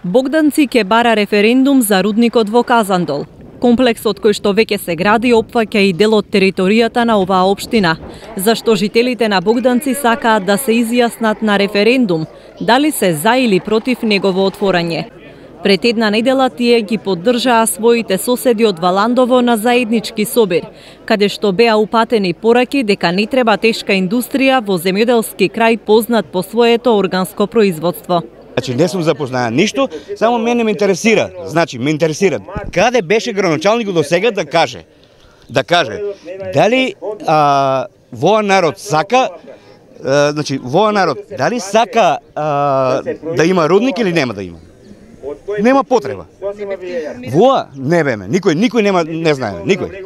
Богданци ќе бара референдум за рудникот во Казандол. Комплексот кој што веќе се гради опфаќа и дел од територијата на оваа општина, зашто жителите на Богданци сакаат да се изјаснат на референдум дали се за или против негово отворање. Пред една недела тие ги поддржаа своите соседи од Валандово на заеднички собир, каде што беа упатени пораки дека не треба тешка индустрија во земјоделски крај познат по своето органско производство. Значи не сум запознаен ништо, само мене ме интересира. Значи ме интересира каде беше градоначалникот до сега да каже дали воа народ сака, значи воа народ дали сака да има рудник или нема да има. Нема потреба. Воа не беме, никој нема, не знае, никој.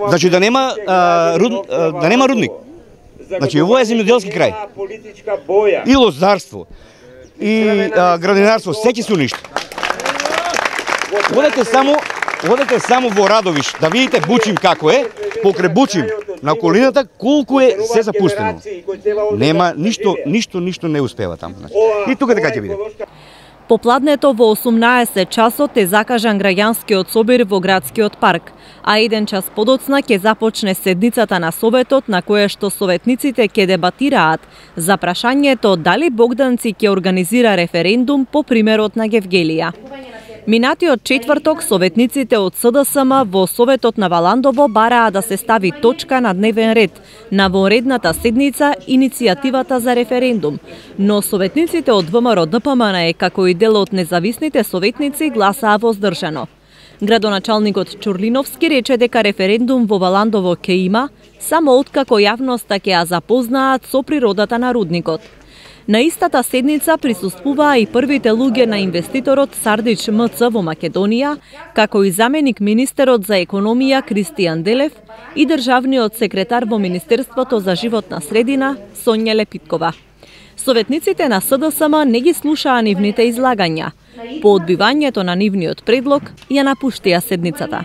Значи да нема рудник. Значи ова е земјоделски крај. И лозарство, и градинарство, се ќе се уништи. Одете само во Радовиш да видите Бучим како е, покрај Бучим на околината колку е се запустено. Нема ништо не успева таму. И тука така ќе биде. Попладнето во 18 часот е закажан граѓанскиот собир во градскиот парк, а 1 час подоцна ќе започне седницата на Советот на која што советниците ќе дебатираат за прашањето дали Богданци ќе организира референдум по примерот на Гевгелија. Минатиот четврток советниците од СДСМ во Советот на Валандово бараа да се стави точка на дневен ред на воредната седница иницијативата за референдум, но советниците од ВМРО ДПМН како и дел од независните советници гласаа воздржано. Градоначалникот Чурлиновски рече дека референдум во Валандово ќе има, само откако јавноста ќе ја запознаат со природата на рудникот. На истата седница присуствуваа и првите луѓе на инвеститорот Сардич МЦ во Македонија, како и заменик министерот за економија Кристијан Делев и државниот секретар во Министерството за животна средина Сонја Лепиткова. Советниците на СДСМ не ги слушаа нивните излагања. По одбивањето на нивниот предлог ја напуштија седницата.